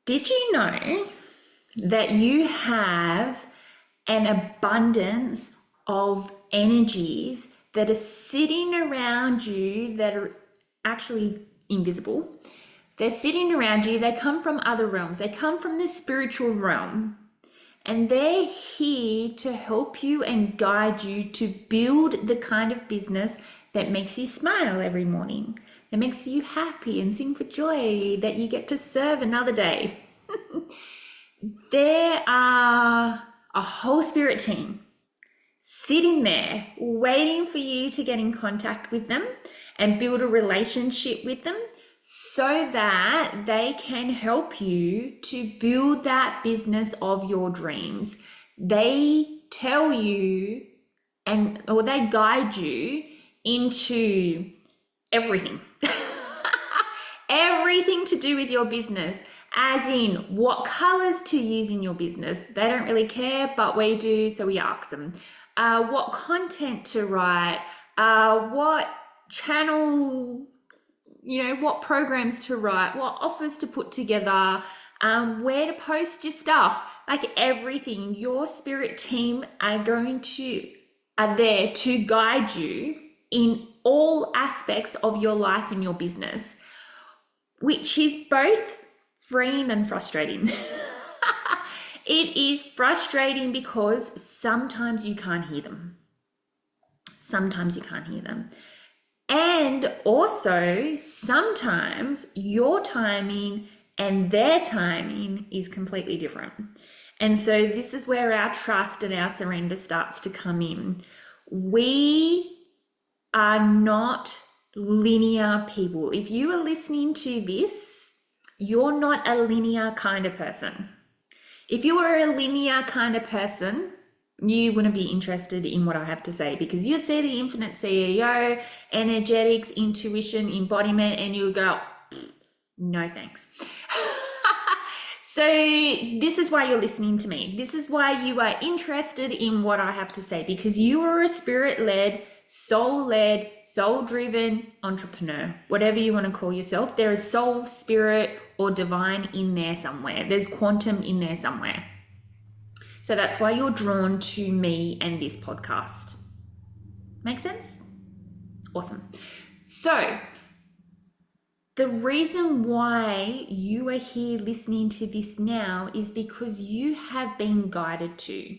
Did you know that you have an abundance of energies that are sitting around you that are actually invisible? They're sitting around you. They come from other realms. They come from the spiritual realm. And they're here to help you and guide you to build the kind of business that makes you smile every morning, that makes you happy and sing for joy, that you get to serve another day. There are a whole spirit team sitting there waiting for you to get in contact with them and build a relationship with them so that they can help you to build that business of your dreams. They tell you or they guide you into everything. Everything to do with your business, as in what colors to use in your business. They don't really care, but we do, so we ask them. What content to write, what channel, what programs to write, what offers to put together, where to post your stuff, like everything. Your spirit team are there to guide you in all aspects of your life and your business, which is both freeing and frustrating. It is frustrating because sometimes you can't hear them. And also, sometimes your timing and their timing is completely different. And so this is where our trust and our surrender starts to come in. We are not linear people. If you are listening to this, you're not a linear kind of person. If you were a linear kind of person, you wouldn't be interested in what I have to say, because you'd see the Infinite CEO, energetics, intuition, embodiment, and you go, no thanks. So this is why you're listening to me. This is why you are interested in what I have to say, because you are a spirit-led, soul-driven entrepreneur, whatever you want to call yourself. There is soul, spirit, or divine in there somewhere. There's quantum in there somewhere. So that's why you're drawn to me and this podcast. Make sense? Awesome. So the reason why you are here listening to this now is because you have been guided to.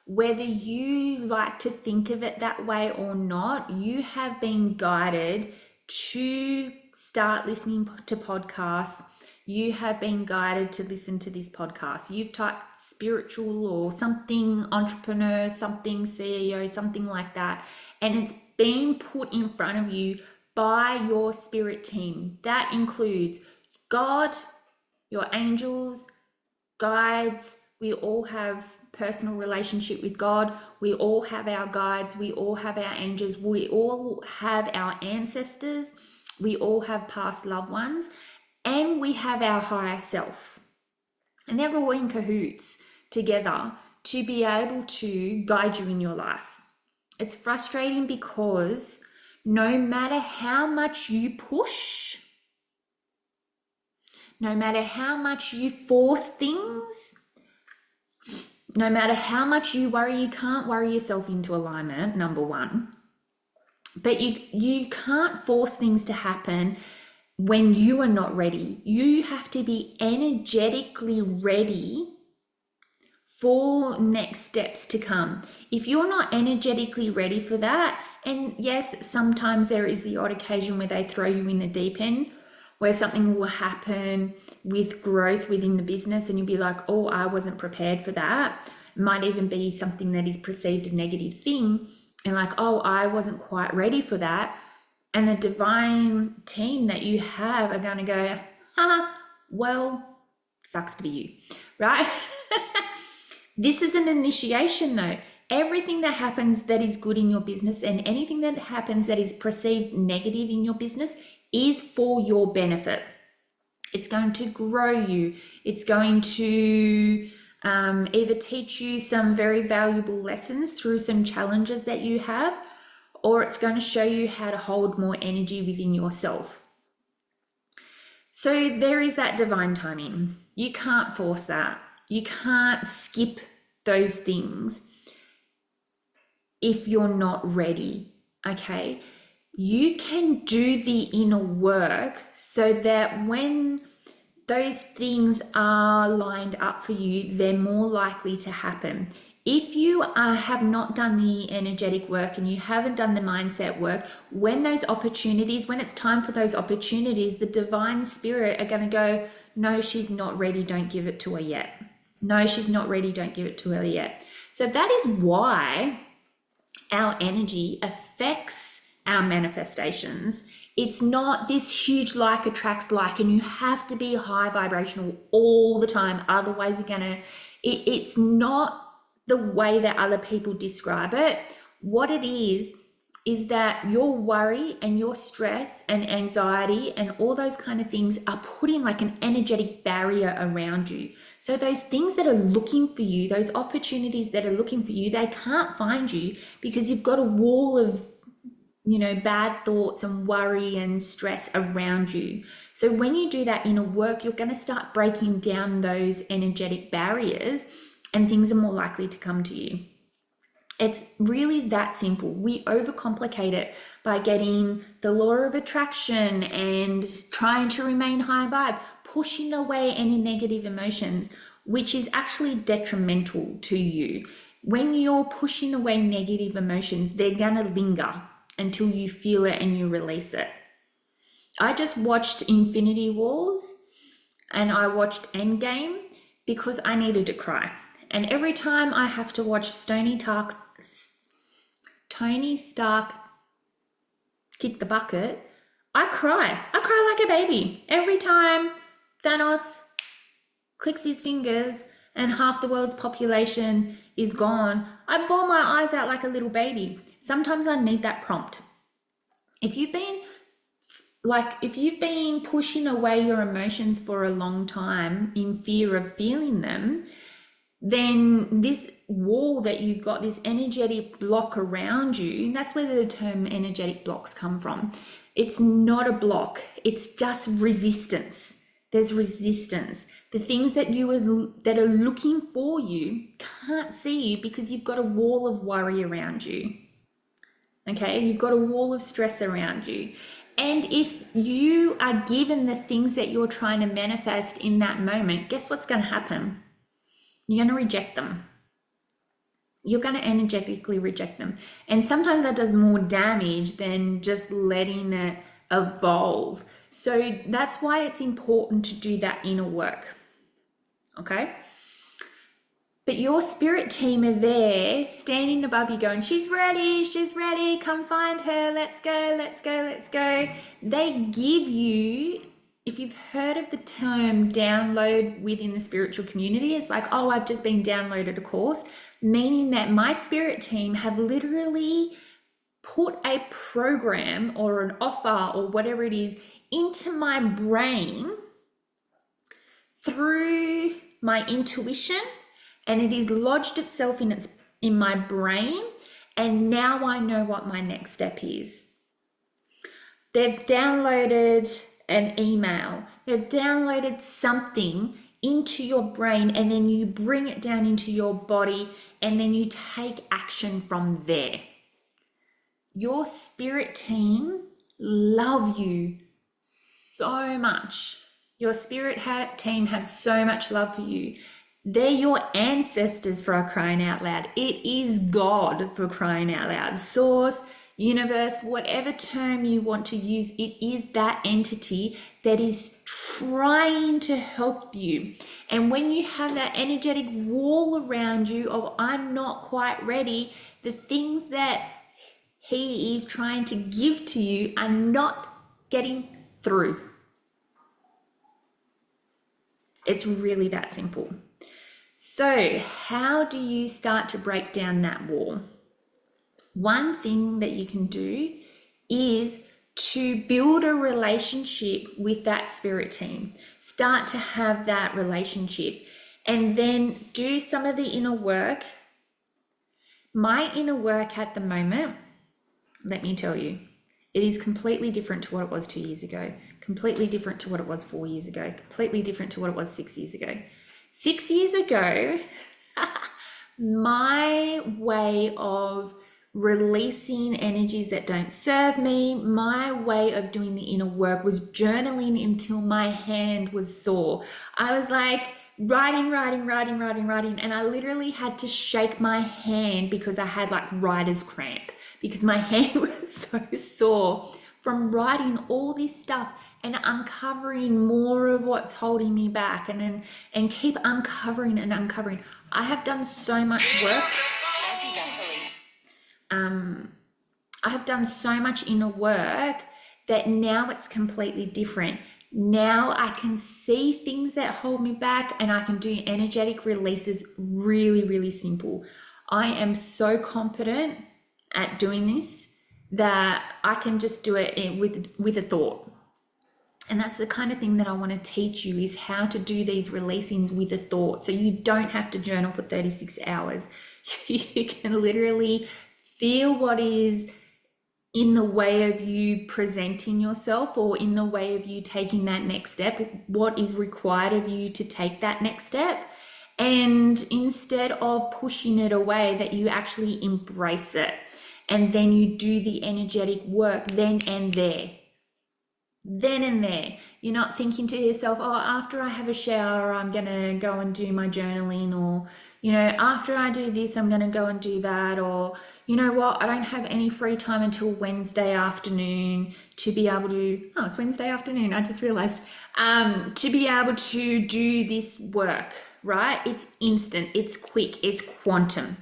Whether you like to think of it that way or not, you have been guided to start listening to podcasts. You have been guided to listen to this podcast. You've typed spiritual or something, entrepreneur, something CEO, something like that, and it's been put in front of you by your spirit team. That includes God, your angels, guides. We all have personal relationship with God. We all have our guides. We all have our angels. We all have our ancestors. We all have past loved ones, and we have our higher self. And they're all in cahoots together to be able to guide you in your life. It's frustrating because no matter how much you push, no matter how much you force things, no matter how much you worry, you can't worry yourself into alignment, number one. But you can't force things to happen when you are not ready. You have to be energetically ready for next steps to come. If you're not energetically ready for that, and yes, sometimes there is the odd occasion where they throw you in the deep end, where something will happen with growth within the business and you'll be like, oh, I wasn't prepared for that. It might even be something that is perceived a negative thing, and like, oh, I wasn't quite ready for that. And the divine team that you have are going to go, well, sucks to be you, right? This is an initiation though. Everything that happens that is good in your business and anything that happens that is perceived negative in your business is for your benefit. It's going to grow you. It's going to either teach you some very valuable lessons through some challenges that you have, or it's going to show you how to hold more energy within yourself. So there is that divine timing. You can't force that. You can't skip those things if you're not ready, okay? You can do the inner work so that when those things are lined up for you, they're more likely to happen. If you have not done the energetic work and you haven't done the mindset work, when those opportunities, when it's time for those opportunities, the divine spirit are going to go, no, she's not ready, don't give it to her yet. No, she's not ready, don't give it to her yet. So that is why our energy affects our manifestations. It's not this huge like attracts like, and you have to be high vibrational all the time. Otherwise, you're gonna, it's not the way that other people describe it. What it is that your worry and your stress and anxiety and all those kind of things are putting like an energetic barrier around you. So those things that are looking for you, those opportunities that are looking for you, they can't find you because you've got a wall of, you know, bad thoughts and worry and stress around you. So when you do that inner work, you're going to start breaking down those energetic barriers and things are more likely to come to you. It's really that simple. We overcomplicate it by getting the law of attraction and trying to remain high vibe, pushing away any negative emotions, which is actually detrimental to you. When you're pushing away negative emotions, they're gonna linger until you feel it and you release it. I just watched Infinity Wars and I watched Endgame because I needed to cry. And every time I have to watch Tony Stark kick the bucket, I cry. I cry like a baby. Every time Thanos clicks his fingers and half the world's population is gone, I bawl my eyes out like a little baby. Sometimes I need that prompt. If you've been pushing away your emotions for a long time in fear of feeling them, then this wall that you've got, this energetic block around you, and that's where the term energetic blocks come from. It's not a block, it's just resistance. There's resistance. The things that are looking for you can't see you because you've got a wall of worry around you. Okay, you've got a wall of stress around you. And if you are given the things that you're trying to manifest in that moment, guess what's going to happen? You're going to reject them. You're going to energetically reject them. And sometimes that does more damage than just letting it evolve. So that's why it's important to do that inner work. Okay? But your spirit team are there standing above you going, she's ready, come find her, let's go, let's go, let's go. They give you, if you've heard of the term download within the spiritual community, it's like, oh, I've just been downloaded a course, meaning that my spirit team have literally put a program or an offer or whatever it is into my brain through my intuition, and it is lodged itself in my brain, and now I know what my next step is. They've downloaded an email, they've downloaded something into your brain, and then you bring it down into your body, and then you take action from there. Your spirit team love you so much. Your spirit team have so much love for you. They're your ancestors, for crying out loud. It is God, for crying out loud. Source, universe, whatever term you want to use, it is that entity that is trying to help you. And when you have that energetic wall around you of I'm not quite ready, the things that he is trying to give to you are not getting through. It's really that simple. So how do you start to break down that wall? One thing that you can do is to build a relationship with that spirit team. Start to have that relationship and then do some of the inner work. My inner work at the moment, let me tell you, It is completely different to what it was 2 years ago, completely different to what it was 4 years ago, completely different to what it was 6 years ago. 6 years ago, my way of releasing energies that don't serve me, my way of doing the inner work was journaling until my hand was sore. I was like writing, and I literally had to shake my hand because I had like writer's cramp because my hand was so sore from writing all this stuff and uncovering more of what's holding me back and keep uncovering and uncovering. I have done so much work. I have done so much inner work that now it's completely different. Now I can see things that hold me back and I can do energetic releases really, really simple. I am so confident at doing this that I can just do it with a thought. And that's the kind of thing that I want to teach you, is how to do these releasings with a thought. So you don't have to journal for 36 hours. You can literally feel what is in the way of you presenting yourself, or in the way of you taking that next step, what is required of you to take that next step. And instead of pushing it away, that you actually embrace it. And then you do the energetic work then and there. Then and there. You're not thinking to yourself, oh, after I have a shower, I'm going to go and do my journaling, or, you know, after I do this, I'm going to go and do that, or, you know what, I don't have any free time until Wednesday afternoon to be able to, oh, it's Wednesday afternoon, I just realized, to be able to do this work, right? It's instant, it's quick, it's quantum.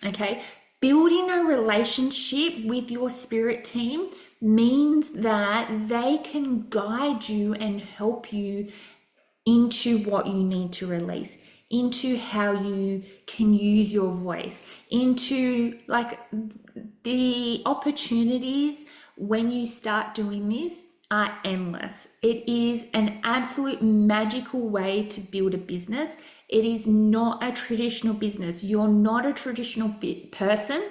Okay, building a relationship with your spirit team means that they can guide you and help you into what you need to release, into how you can use your voice, into like the opportunities when you start doing this are endless. It is an absolute magical way to build a business. It is not a traditional business. You're not a traditional person.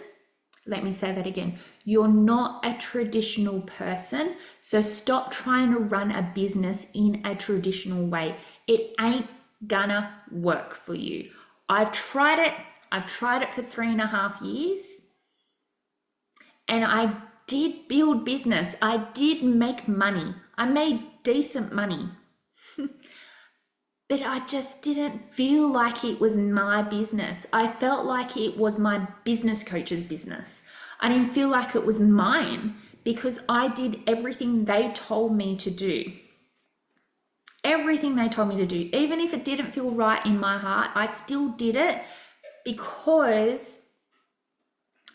Let me say that again. You're not a traditional person. So stop trying to run a business in a traditional way. It ain't gonna work for you. I've tried it. I've tried it for 3.5 years. And I did build business. I did make money. I made decent money. But I just didn't feel like it was my business. I felt like it was my business coach's business. I didn't feel like it was mine because I did everything they told me to do. Everything they told me to do. Even if it didn't feel right in my heart, I still did it because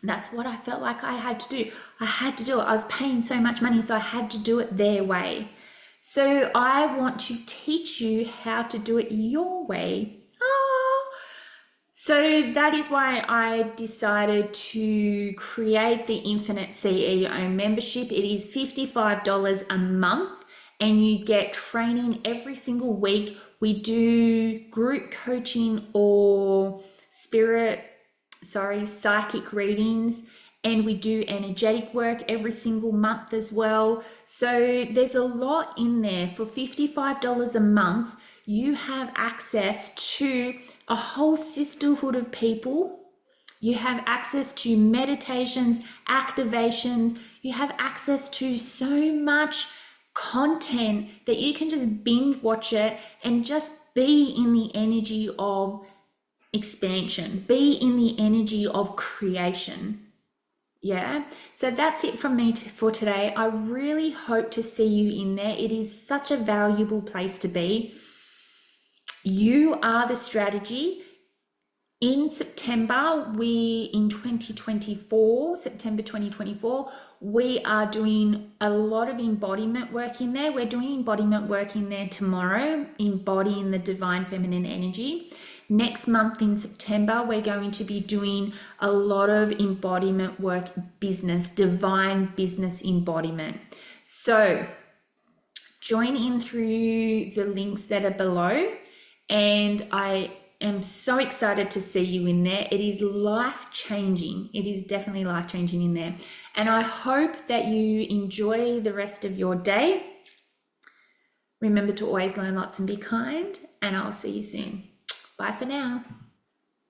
that's what I felt like I had to do. I had to do it. I was paying so much money, so I had to do it their way. So I want to teach you how to do it your way. So that is why I decided to create the Infinite CEO membership. It is $55 a month and you get training every single week. We do group coaching or psychic readings. And we do energetic work every single month as well. So there's a lot in there. For $55 a month, you have access to a whole sisterhood of people. You have access to meditations, activations. You have access to so much content that you can just binge watch it and just be in the energy of expansion, be in the energy of creation. Yeah, so that's it from me for today. I really hope to see you in there. It is such a valuable place to be. You are the strategy. In September, in 2024, September 2024, we are doing a lot of embodiment work in there. We're doing embodiment work in there tomorrow, embodying the divine feminine energy. Next month in September, we're going to be doing a lot of embodiment work, divine business embodiment. So join in through the links that are below, and I am so excited to see you in there. It is life-changing. It is definitely life-changing in there. And I hope that you enjoy the rest of your day. Remember to always learn lots and be kind, and I'll see you soon. Bye for now.